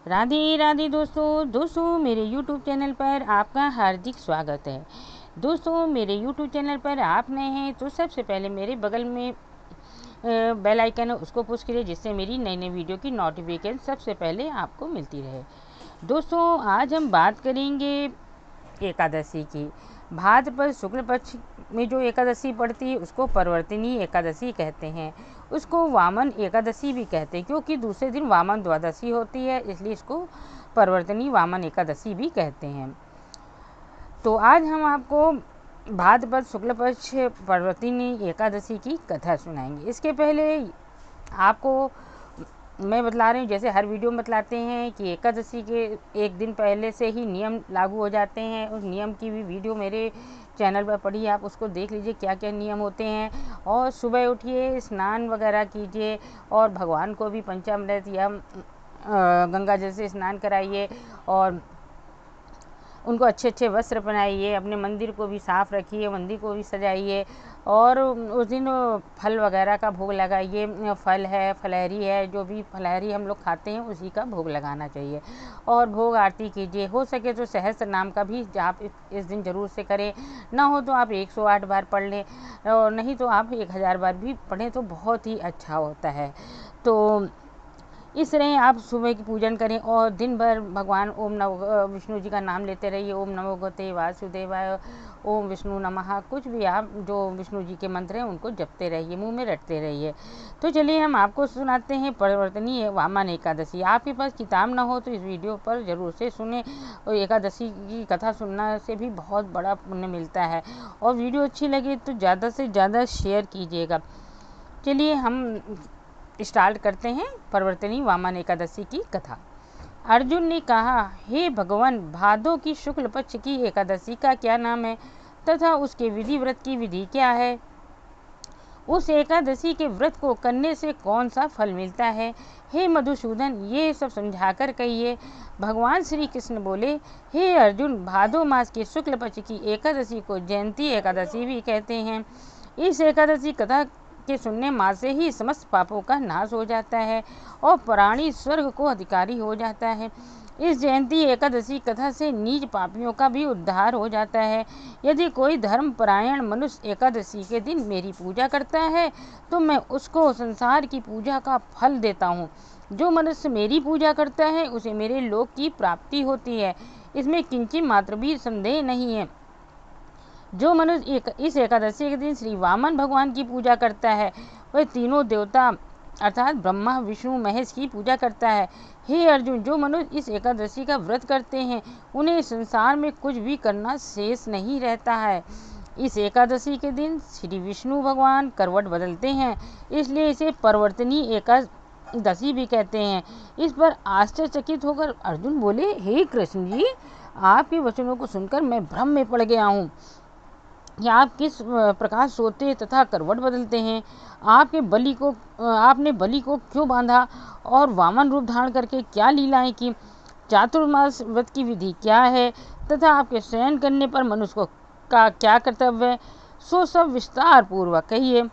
राधे राधे दोस्तों मेरे YouTube channel पर आपका हार्दिक स्वागत है। दोस्तों मेरे YouTube चैनल पर आप नए हैं तो सबसे पहले मेरे बगल में बेल आइकन है उसको पुश करिए, जिससे मेरी नई नई वीडियो की नोटिफिकेशन सबसे पहले आपको मिलती रहे। दोस्तों आज हम बात करेंगे एकादशी की। भाद्रपद शुक्ल पक्ष में जो एकादशी पड़ती है उसको परिवर्तनीय एकादशी कहते हैं। उसको वामन एकादशी भी कहते हैं, क्योंकि दूसरे दिन वामन द्वादशी होती है, इसलिए इसको परिवर्तनीय वामन एकादशी भी कहते हैं। तो आज हम आपको भाद्रपद शुक्ल पक्ष परिवर्तनीय एकादशी की कथा सुनाएंगे। इसके पहले आपको मैं बतला रही हूँ, जैसे हर वीडियो में बतलाते हैं कि एकादशी के एक दिन पहले से ही नियम लागू हो जाते हैं। उस नियम की भी वीडियो मेरे चैनल पर पड़ी है, आप उसको देख लीजिए क्या क्या नियम होते हैं। और सुबह उठिए, स्नान वगैरह कीजिए और भगवान को भी पंचामृत या गंगा जल से स्नान कराइए और उनको अच्छे अच्छे वस्त्र पहनाइए। अपने मंदिर को भी साफ़ रखिए, मंदिर को भी सजाइए और उस दिन फल वगैरह का भोग लगाइए। फल है, फलहरी है, जो भी फलहरी हम लोग खाते हैं उसी का भोग लगाना चाहिए और भोग आरती कीजिए। हो सके तो सहस्त्र नाम का भी जाप इस दिन ज़रूर से करें। ना हो तो आप 108 बार पढ़ लें और नहीं तो आप 1000 बार भी पढ़ें तो बहुत ही अच्छा होता है। तो इस तरह आप सुबह की पूजन करें और दिन भर भगवान ओम नमो विष्णु जी का नाम लेते रहिए। ओम नमो भगवते वासुदेवाय, ओम विष्णु नमः, कुछ भी आप जो विष्णु जी के मंत्र हैं उनको जपते रहिए, मुंह में रटते रहिए। तो चलिए हम आपको सुनाते हैं परिवर्तनीय वामन एकादशी। आपके पास किताब ना हो तो इस वीडियो पर ज़रूर से सुने, और एकादशी की कथा सुनने से भी बहुत बड़ा पुण्य मिलता है। और वीडियो अच्छी लगे तो ज़्यादा से ज़्यादा शेयर कीजिएगा। चलिए हम स्टार्ट करते हैं परिवर्तनीय वामन एकादशी की कथा। अर्जुन ने कहा, हे भगवान, भादो की शुक्ल पक्ष की एकादशी का क्या नाम है तथा उसके विधि व्रत की विधि क्या है? उस एकादशी के व्रत को करने से कौन सा फल मिलता है? हे मधुसूदन, ये सब समझाकर कहिए। भगवान श्री कृष्ण बोले, हे अर्जुन, भादो मास के शुक्ल पक्ष की एकादशी को जयंती एकादशी भी कहते हैं। इस एकादशी कथा के सुनने मात्र ही समस्त पापों का नाश हो जाता है और प्राणी स्वर्ग को अधिकारी हो जाता है। इस जयंती एकादशी कथा से नीच पापियों का भी उद्धार हो जाता है। यदि कोई धर्मपरायण मनुष्य एकादशी के दिन मेरी पूजा करता है तो मैं उसको संसार की पूजा का फल देता हूँ। जो मनुष्य मेरी पूजा करता है उसे मेरे लोक की प्राप्ति होती है, इसमें किंचित मात्र भी संदेह नहीं है। जो मनुष्य इस एकादशी के दिन श्री वामन भगवान की पूजा करता है वह तीनों देवता अर्थात ब्रह्मा विष्णु महेश की पूजा करता है। हे अर्जुन, जो मनुष्य इस एकादशी का व्रत करते हैं उन्हें संसार में कुछ भी करना शेष नहीं रहता है। इस एकादशी के दिन श्री विष्णु भगवान करवट बदलते हैं, इसलिए इसे परिवर्तनीय एकादशी भी कहते हैं। इस पर आश्चर्यचकित होकर अर्जुन बोले, हे कृष्ण जी, आपके वचनों को सुनकर मैं भ्रम में पड़ गया हूँ कि आप किस प्रकार सोते तथा करवट बदलते हैं। आपने बलि को क्यों बांधा और वामन रूप धारण करके क्या लीलाएं की? चातुर्मास व्रत की विधि क्या है तथा आपके शयन करने पर मनुष्य का क्या कर्तव्य है, सो सब विस्तार पूर्वक कहिए।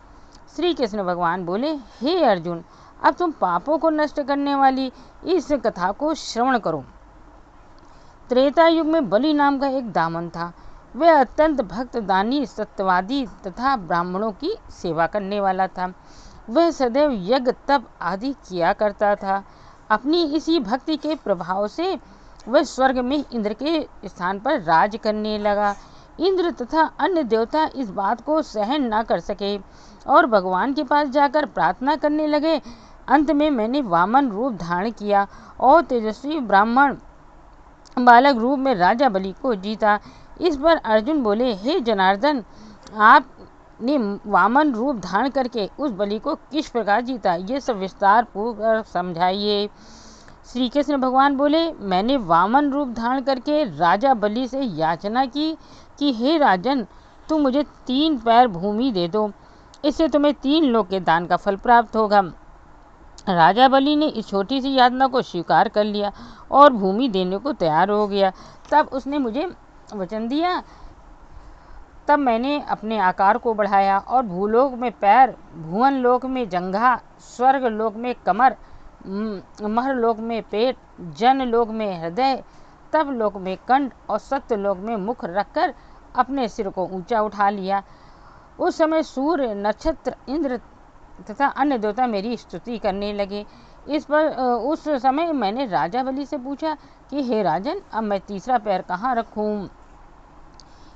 श्री कृष्ण भगवान बोले, हे अर्जुन, अब तुम पापों को नष्ट करने वाली इस कथा को श्रवण करो। त्रेता युग में बलि नाम का एक दामन था। वह अत्यंत भक्त, दानी, सत्यवादी तथा ब्राह्मणों की सेवा करने वाला था। वह सदैव यज्ञ तप आदि किया करता था। अपनी इसी भक्ति के प्रभाव से वह स्वर्ग में इंद्र के स्थान पर राज करने लगा। इंद्र तथा अन्य देवता इस बात को सहन न कर सके और भगवान के पास जाकर प्रार्थना करने लगे। अंत में मैंने वामन रूप धारण किया और तेजस्वी ब्राह्मण बालक रूप में राजा बलि को जीता। इस पर अर्जुन बोले, हे जनार्दन, आपने वामन रूप धारण करके उस बलि को किस प्रकार जीता, ये सब विस्तार पूर्वक समझाइए। श्री कृष्ण भगवान बोले, मैंने वामन रूप धारण करके राजा बलि से याचना की कि हे राजन, तुम मुझे 3 पैर भूमि दे दो, इससे तुम्हें 3 लोक के दान का फल प्राप्त होगा। राजा बलि ने इस छोटी सी यातना को स्वीकार कर लिया और भूमि देने को तैयार हो गया। तब उसने मुझे वचन दिया। तब मैंने अपने आकार को बढ़ाया और भूलोक में पैर, भुवन लोक में जंघा, स्वर्ग लोक में कमर, महरलोक में पेट, जनलोक में हृदय, तब लोक में कंठ और सत्य लोक में मुख रखकर अपने सिर को ऊंचा उठा लिया। उस समय सूर्य, नक्षत्र, इंद्र तथा अन्य देवता मेरी स्तुति करने लगे। उस समय मैंने राजा बलि से पूछा कि हे राजन, अब मैं तीसरा पैर कहाँ रखूं?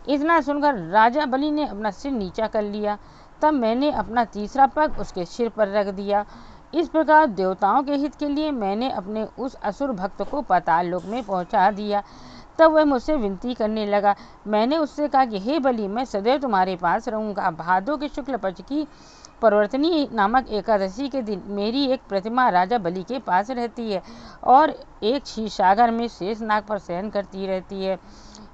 इतना सुनकर राजा बलि ने अपना सिर नीचा कर लिया। तब मैंने अपना तीसरा पग उसके सिर पर रख दिया। इस प्रकार देवताओं के हित के लिए मैंने अपने उस असुर भक्त को पाताल लोक में पहुंचा दिया। तब वह मुझसे विनती करने लगा। मैंने उससे कहा कि हे बलि, मैं सदैव तुम्हारे पास रहूंगा। भादों के शुक्ल पक्ष की परिवर्तनी नामक एकादशी के दिन मेरी एक प्रतिमा राजा बलि के पास रहती है और एक क्षीरसागर में शेषनाग पर शयन करती रहती है।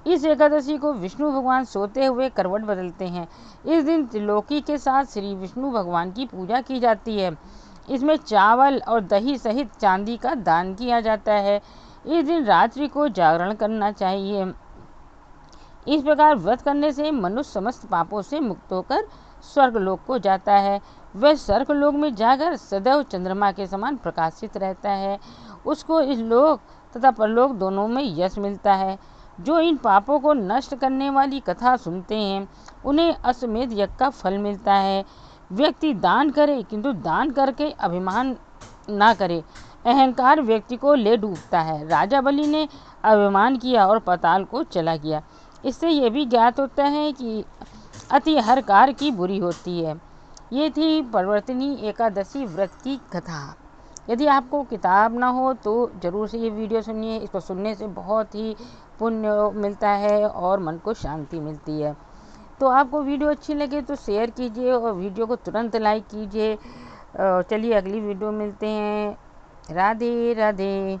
इस एकादशी को विष्णु भगवान सोते हुए करवट बदलते हैं। इस दिन त्रिलोकी के साथ श्री विष्णु भगवान की पूजा की जाती है। इसमें चावल और दही सहित चांदी का दान किया जाता है। इस दिन रात्रि को जागरण करना चाहिए। इस प्रकार व्रत करने से मनुष्य समस्त पापों से मुक्त होकर स्वर्गलोक को जाता है। वह स्वर्गलोक में जाकर सदैव चंद्रमा के समान प्रकाशित रहता है। उसको इस लोक तथा परलोक दोनों में यश मिलता है। जो इन पापों को नष्ट करने वाली कथा सुनते हैं उन्हें अश्वमेध यज्ञ का फल मिलता है। व्यक्ति दान करे किंतु दान करके अभिमान ना करे। अहंकार व्यक्ति को ले डूबता है। राजा बलि ने अभिमान किया और पाताल को चला गया। इससे यह भी ज्ञात होता है कि अति हर कार्य की बुरी होती है। ये थी परिवर्तनी एकादशी व्रत की कथा। यदि आपको किताब ना हो तो ज़रूर से ये वीडियो सुनिए। इसको सुनने से बहुत ही पुण्य मिलता है और मन को शांति मिलती है। तो आपको वीडियो अच्छी लगे तो शेयर कीजिए और वीडियो को तुरंत लाइक कीजिए। चलिए अगली वीडियो मिलते हैं। राधे राधे।